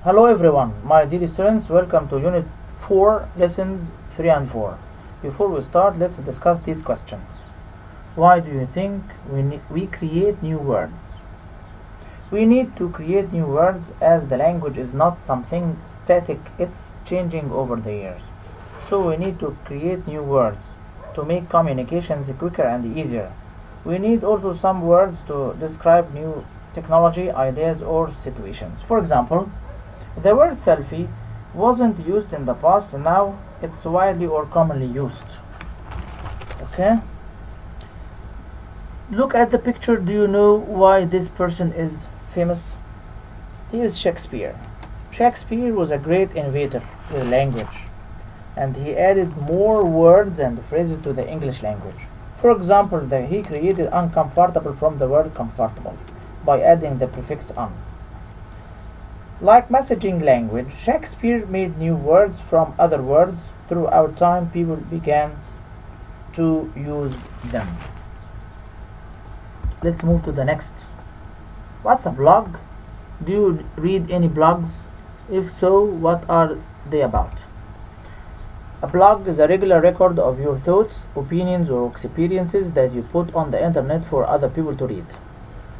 Hello everyone, my dear students, welcome to Unit 4, Lessons 3 and 4. Before we start, let's discuss these questions. Why do you think we create new words? We need to create new words as the language is not something static, it's changing over the years. So we need to create new words to make communications quicker and easier. We need also some words to describe new technology, ideas, or situations. For example, the word selfie wasn't used in the past, now it's widely or commonly used. Okay? Look at the picture. Do you know why this person is famous? He is Shakespeare. Shakespeare was a great innovator with language, and he added more words and phrases to the English language. For example, he created uncomfortable from the word comfortable by adding the prefix un. Like messaging language, Shakespeare made new words from other words. Throughout time, people began to use them. Let's move to the next. What's a blog? Do you read any blogs? If so, what are they about? A blog is a regular record of your thoughts, opinions, or experiences that you put on the internet for other people to read.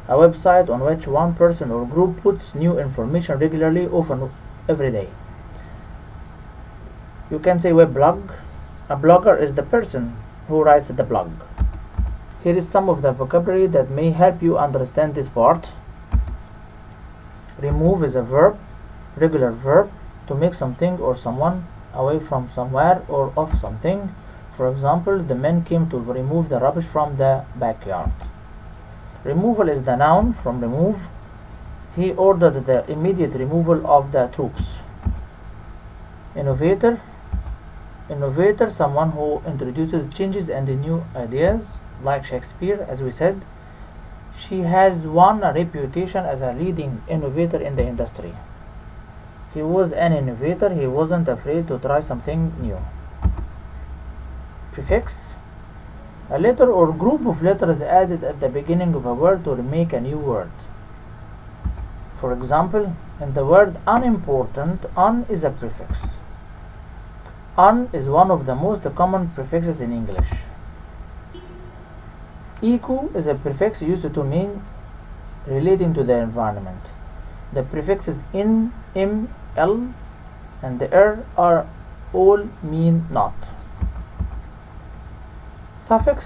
A website on which one person or group puts new information regularly, often every day. You can say web blog. A blogger is the person who writes the blog. Here is some of the vocabulary that may help you understand this part. Remove is a verb, regular verb, to make something or someone away from somewhere or off something. For example, the men came to remove the rubbish from the backyard. Removal is the noun from remove. He ordered the immediate removal of the troops. Innovator, someone who introduces changes and new ideas, like Shakespeare, as we said. She has won a reputation as a leading innovator in the industry. He was an innovator, he wasn't afraid to try something new. Prefix, a letter or group of letters added at the beginning of a word to make a new word. For example, in the word unimportant, un is a prefix. Un is one of the most common prefixes in English. Eco is a prefix used to mean relating to the environment. The prefixes in, im, l, and the er are all mean not. Suffix,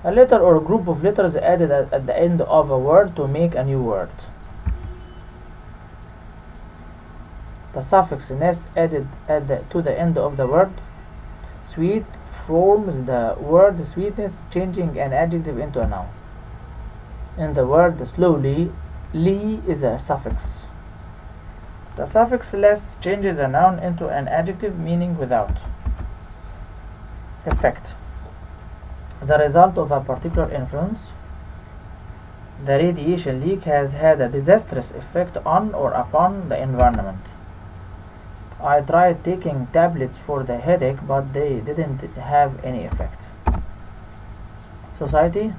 a letter or group of letters added at the end of a word to make a new word. The suffix "ness" added to the end of the word. Sweet forms the word sweetness, changing an adjective into a noun. In the word slowly, li is a suffix. The suffix less changes a noun into an adjective meaning without. Effect, the result of a particular influence. The radiation leak has had a disastrous effect on or upon the environment. I tried taking tablets for the headache, but they didn't have any effect. Society,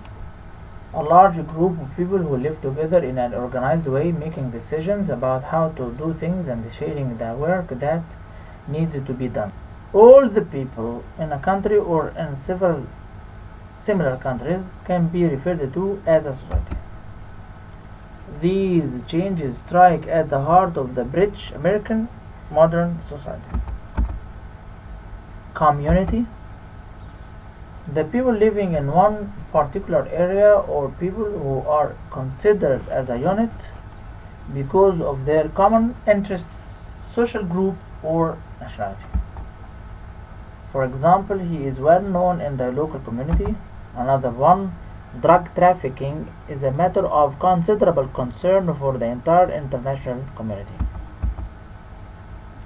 a large group of people who live together in an organized way, making decisions about how to do things and sharing the work that needs to be done. All the people in a country or in several similar countries can be referred to as a society. These changes strike at the heart of the British American modern society. Community, the people living in one particular area or people who are considered as a unit because of their common interests, social group, or nationality. For example, he is well known in the local community. Another one, drug trafficking is a matter of considerable concern for the entire international community.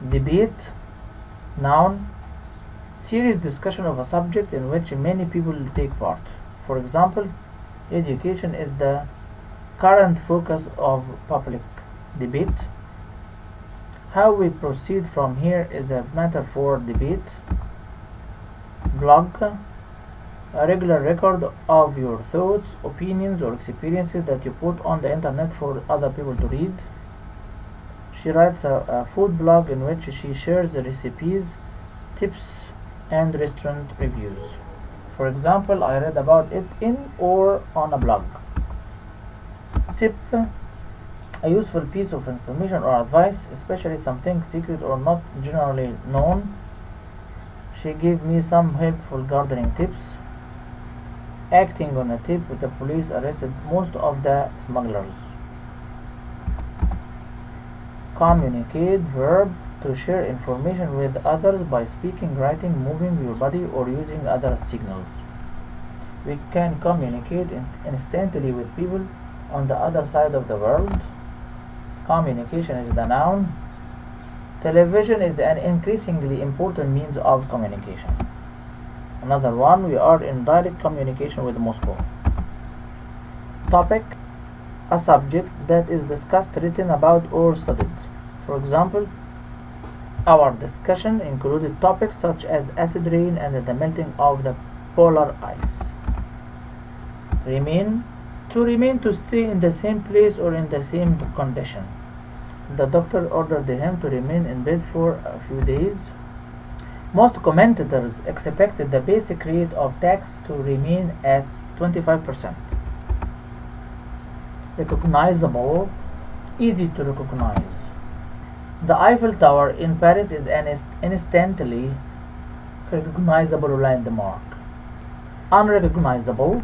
Debate, noun, serious discussion of a subject in which many people take part. For example, education is the current focus of public debate. How we proceed from here is a matter for debate. Blog, a regular record of your thoughts, opinions, or experiences that you put on the internet for other people to read. She writes a food blog in which she shares the recipes, tips, and restaurant reviews. For example, I read about it in or on a blog. Tip: a useful piece of information or advice, especially something secret or not generally known. She gave me some helpful gardening tips. Acting on a tip, the police arrested most of the smugglers. Communicate: verb: to share information with others by speaking, writing, moving your body, or using other signals. We can communicate instantly with people on the other side of the world. Communication is the noun. Television is an increasingly important means of communication. Another one: we are in direct communication with Moscow. Topic: a subject that is discussed, written about, or studied. For example, our discussion included topics such as acid rain and the melting of the polar ice. Remain: to remain, to stay in the same place or in the same condition. The doctor ordered him to remain in bed for a few days. Most commentators expected the basic rate of tax to remain at 25%. Recognizable: easy to recognize. The Eiffel Tower in Paris is an instantly recognizable landmark. Unrecognizable: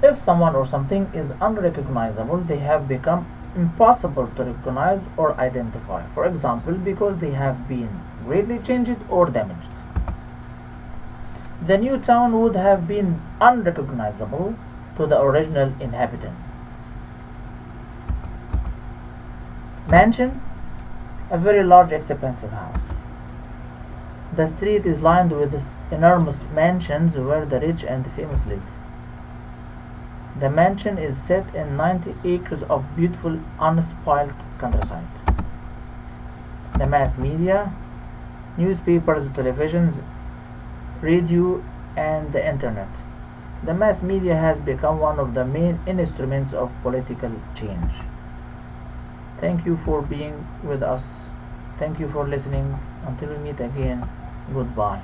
if someone or something is unrecognizable, they have become impossible to recognize or identify. For example, because they have been greatly changed or damaged. The new town would have been unrecognizable to the original inhabitants. Mansion: a very large, expensive house. The street is lined with enormous mansions where the rich and famous live. The mansion is set in 90 acres of beautiful, unspoiled countryside. The mass media: newspapers, televisions, radio, and the internet. The mass media has become one of the main instruments of political change. Thank you for being with us. Thank you for listening. Until we meet again, goodbye.